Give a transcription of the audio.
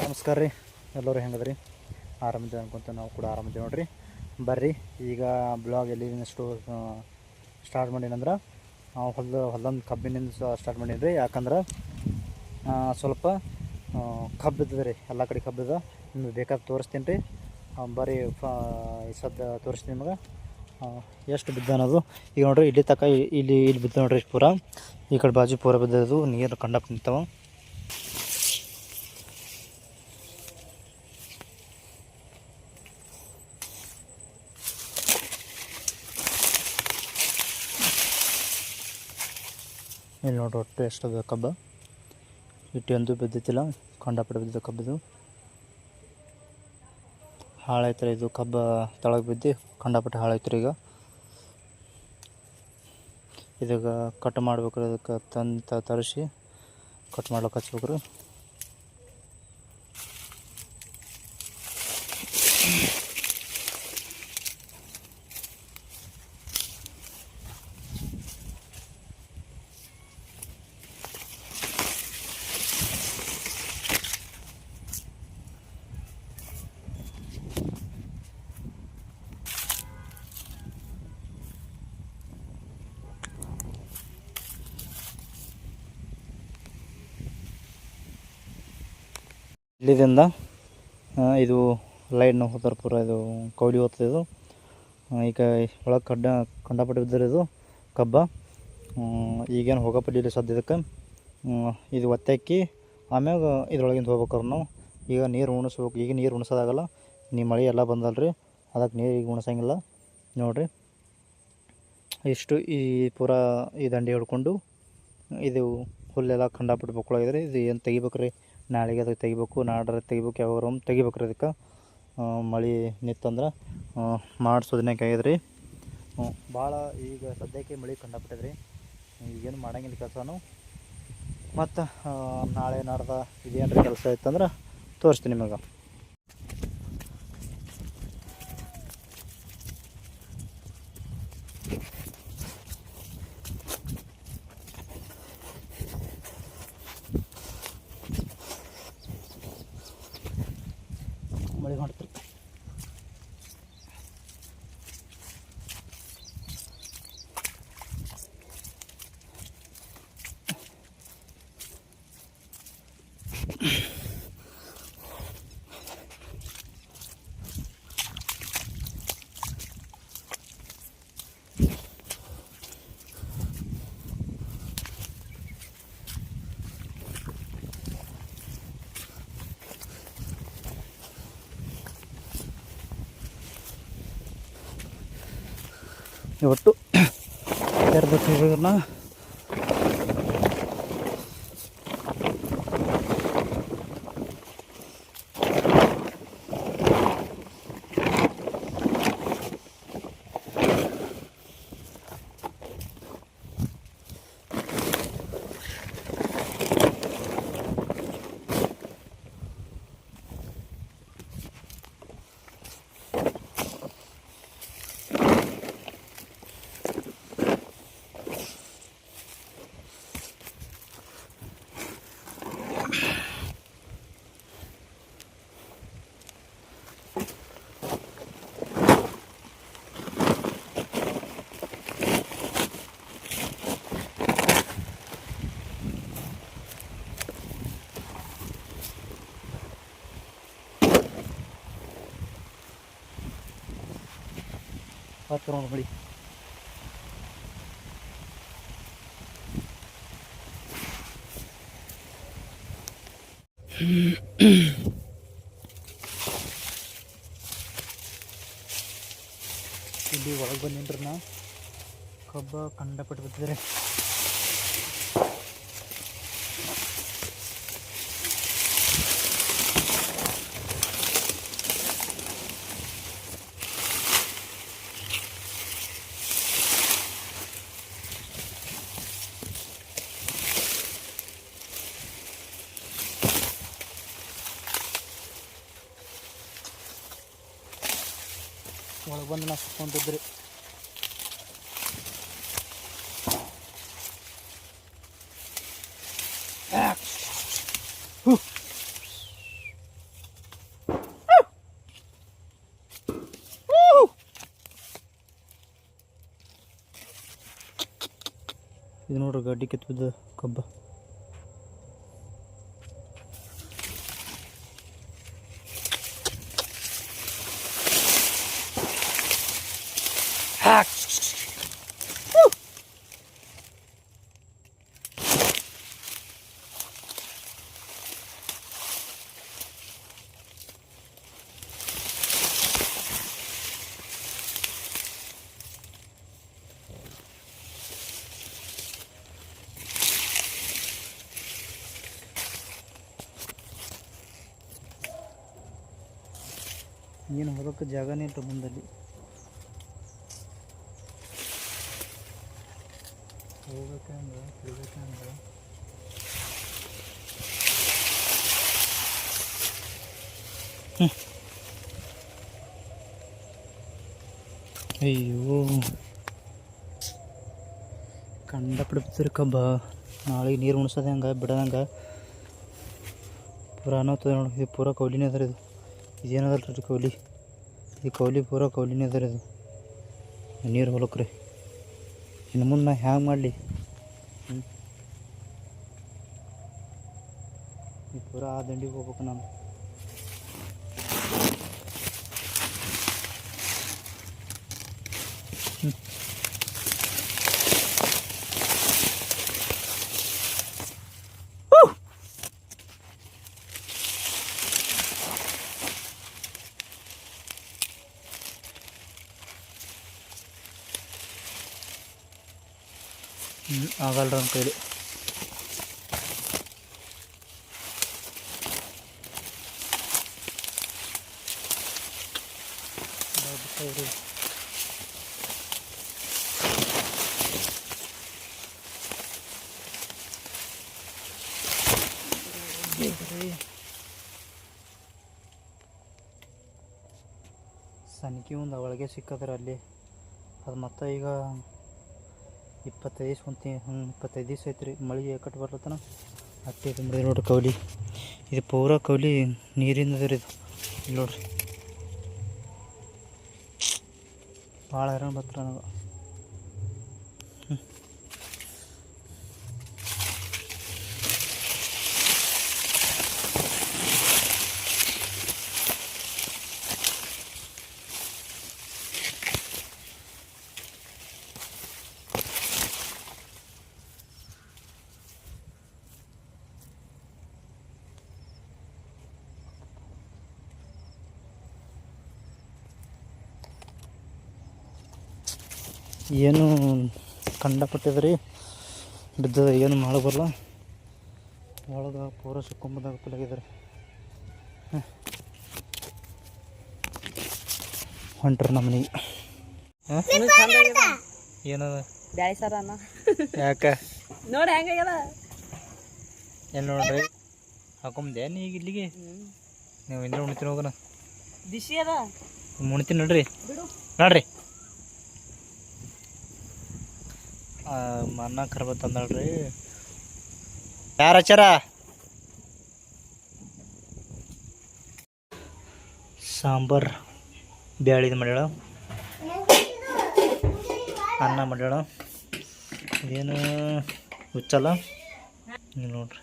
ನಮಸ್ಕಾರ ರೀ. ಎಲ್ಲರೂ ಹೆಂಗದ್ರಿ? ಆರಾಮಿದ್ದೀವಿ ಅನ್ಕೊಂತ. ನಾವು ಕೂಡ ಆರಾಮಿದ್ದೀವಿ ನೋಡ್ರಿ. ಬರ್ರಿ ಈಗ ಬ್ಲಾಗ್ ಎಲ್ಲಿಂದಷ್ಟು ಸ್ಟಾರ್ಟ್ ಮಾಡೀನಂದ್ರೆ ಹೊಲದೊಂದು ಕಬ್ಬಿನಿಂದ ಸ್ಟಾರ್ಟ್ ಮಾಡೀನಿ ರೀ. ಯಾಕಂದ್ರೆ ಸ್ವಲ್ಪ ಕಬ್ಬಿದ್ದದ ರೀ, ಎಲ್ಲ ಕಡೆ ಕಬ್ಬಿದ. ನಿಮ್ಗೆ ಬೇಕಾದ್ರೆ ತೋರಿಸ್ತೀನಿ ರೀ. ಬರ್ರಿ ಈ ಸದ್ದ ತೋರಿಸ್ತೀನಿ ನಿಮ್ಗೆ ಎಷ್ಟು ಬಿದ್ದ ಅನ್ನೋದು. ಈಗ ನೋಡ್ರಿ ಇಲ್ಲಿ ತನಕ ಇಲ್ಲಿ ಬಿದ್ದ ನೋಡ್ರಿ ಪೂರ. ಈ ಕಡೆ ಬಾಜು ಪೂರ ಬಿದ್ದದು, ನೀರು ಕಂಡಪ್ಪ ನಿಂತಾವ. ಇಲ್ಲಿ ನೋಡ್ರಿ ಒಟ್ಟು ಎಷ್ಟದ ಕಬ್ಬ. ಇಟ್ಟೊಂದು ಬಿದ್ದಿತ್ತಿಲ್ಲ, ಕಂಡಪಟ್ಟು ಬಿದ್ದಿದ್ದು ಕಬ್ಬಿದು. ಹಾಳಾಯ್ತು ಇದು ಕಬ್ಬ, ತಳಗೆ ಬಿದ್ದು ಕಂಡಪಟ್ಟು ಹಾಳಾಯ್ತು ಈಗ. ಇದಕ್ಕೆ ಕಟ್ ಮಾಡ್ಬೇಕು. ಇದಕ್ಕೆ ತರಿಸಿ ಕಟ್ ಮಾಡ್ಲಿಕ್ಕೆ ಹಚ್ಬೇಕ್ರಿ. ಇಲ್ಲಿಂದ ಇದು ಲೈನ್ ಹೋದ್ರೆ ಪೂರ ಇದು ಕೌಲಿ ಹೋಗ್ತದೆ. ಇದು ಈಗ ಒಳಗೆ ಕಂಡಪಟ್ಟು ಬಿದ್ದರೆ ಇದು ಕಬ್ಬ. ಈಗೇನು ಹೋಗಪಟ್ಟಿಲ್ಲ ಸದ್ಯದಕ್ಕೆ. ಇದು ಒತ್ತಾಕಿ ಆಮ್ಯಾಗ ಇದ್ರೊಳಗಿಂದ ಹೋಗ್ಬೇಕಾರೆ ನಾವು ಈಗ ನೀರು ಉಣಿಸ್ಬೇಕು. ಈಗ ನೀರು ಉಣಿಸೋದಾಗಲ್ಲ, ಮಳೆ ಎಲ್ಲ ಬಂದಲ್ರಿ, ಅದಕ್ಕೆ ನೀರು ಈಗ ಉಣಿಸಂಗಿಲ್ಲ. ನೋಡಿರಿ ಇಷ್ಟು ಈ ಪೂರ ಈ ದಂಡಿ ಹಿಡ್ಕೊಂಡು ಇದು ಹುಲ್ಲೆಲ್ಲ ಕಂಡಪಟ್ಟು ಬಕ್ಕಳಾಗಿದ್ರಿ. ಇದು ಏನು ತೆಗಿಬೇಕ್ರಿ, ನಾಳೆಗೆ ಅದಕ್ಕೆ ತೆಗಿಬೇಕು, ನಾಡ್ರೆ ತೆಗಿಬೇಕು, ಯಾವಾಗ ತೆಗಿಬೇಕ್ರಿ. ಅದಕ್ಕೆ ಮಳೆ ನಿತ್ತಂದ್ರೆ ಮಾಡಿಸೋದನ್ನೇ ಆಗ್ಯದ್ರಿ. ಭಾಳ ಈಗ ಸದ್ಯಕ್ಕೆ ಮಳೆ ಕಂಡಪಟ್ಟಿದ್ರಿ. ಈಗೇನು ಮಾಡಂಗಿಲ್ಲ ಕೆಲಸನೂ. ಮತ್ತು ನಾಳೆ ನಾಡ್ದ ಇದೇನು ಕೆಲಸ ಇತ್ತಂದ್ರೆ ತೋರಿಸ್ತೀನಿ ನಿಮಗೆ. ಮಳೆ ಮಾಡ್ತೀರಿ ಒಟ್ಟು ತೆರೆದಕ್ಕೆ ಇರೋದನ್ನ ಹತ್ತು ನೋಡಿ. ಇಲ್ಲಿ ಒಳಗೆ ಬಂದಿನ್ರಿ ನಾ. ಕಬ್ಬ ಕಂಡಪಟ್ಟು ಬಿದ್ದಿದ್ರೆ ಒಳಗೆ ಬಂದು ನಾ ಸುತ್ಕೊಂಡಿದ್ರಿ. ಇದು ನೋಡ್ರಿ ಗಡ್ಡಿ ಕಿತ್ತು ಬಿದ್ದ ಕಬ್ಬ. ಏನು ಹೊಲಕ್ಕೆ ಜಾಗನೇ ಇಲ್ಲ ಮುಂದಲ್ಲಿ, ಹೋಗ್ಬೇಕಂದ್ರೆ ತಿಳ್ಬೇಕಂದ್ರೆ ಅಯ್ಯೋ ಕಂಡಪಟ್ಟು ಬಿಡ್ತೀರಿ ಕಬ್ಬ. ನಾಳೆಗೆ ನೀರು ಉಣ್ಸೋದು ಹಂಗೆ ಬಿಡೋದಂಗೆ ಪೂರ ಅನ್ನೋತದ ನೋಡಿ. ಇದು ಪೂರ ಕೌಲಿನೇ ಅದ ಇದು. ಇದೇನದಲ್ಲ ರೀ ಕೌಲಿ, ಇದು ಕೌಲಿ ಪೂರ ಕೌಲಿನೇ ಅದ ಇದು ನೀರು ಹೊಲಕ್ಕೆ ರೀ. ಇನ್ನು ಮುಂದೆ ನಾ ಹ್ಯಾಂಗೆ ಮಾಡಲಿ? ಈ ಪೂರ ಆ ದಂಡಿಗೆ ಹೋಗ್ಬೇಕು ನಾನು. ಆಗಲ್ಲ ನಮ್ಮ ಕೈಲಿ. ಸನಿಕೆ ಒಂದು ಒಳಗೆ ಸಿಕ್ಕದ್ರೆ ಅಲ್ಲಿ ಅದು ಮತ್ತೆ ಈಗ 25 ದಿವಸ ಐತೆ ರೀ. ಮಳೆ ಕಟ್ ಬರ್ಲತ್ತನ ಅಟ್ಟೆ ತುಂಬಿದೆ ನೋಡ್ರಿ ಕೌಲಿ. ಇದು ಪೂರ ಕೌಲಿ ನೀರಿಂದ ರೀ ಇದು. ಇಲ್ಲಿ ನೋಡ್ರಿ ಭಾಳ ಹೈರಾಣ ಬರ್ತಾರೆ ನನಗೆ. ಏನು ಕಂಡಪಟ್ಟಿದ್ರಿ ಬಿದ್ದದ, ಏನು ಮಾಡಬಲ್ಲ. ಒಳಗೆ ಪೂರ ಸುಕ್ಕೊಂಬದಾಗ ಪಲಾಗಿದ್ದಾರೆ. ಹೊಂಟ್ರಿ ನಮ್ಮ ಮನೆಗೆ. ಏನದ ಬ್ಯಾಳಿ ಸಾರ ಅನ್ನ ಯಾಕೆ ನೋಡಿ ಹೆಂಗಾಗ್ಯದ ಏನು ನೋಡ್ರಿ ಹಾಕೊಂಬಂದೆ ನೀ ಈಗ ಇಲ್ಲಿಗೆ. ನೀವು ಇಂದ್ರ ಉಣ್ತೀನಿ ಹೋಗೋಣ. ಬಿಸಿ ಅದ ಮುಣ್ತೀನಿ ನೋಡ್ರಿ ಬಿಡು ನೋಡ್ರಿ. ಅನ್ನ ಕರ್ಬ ತಂದಳ್ರಿ. ಯಾರು ಹಚ್ಚಾರ? ಸಾಂಬಾರು ಬ್ಯಾಳಿದು ಮಾಡ್ಯಾಳ, ಅನ್ನ ಮಾಡ್ಯಾಳ. ಏನು ಹುಚ್ಚಲ್ಲ ನೀವು ನೋಡ್ರಿ.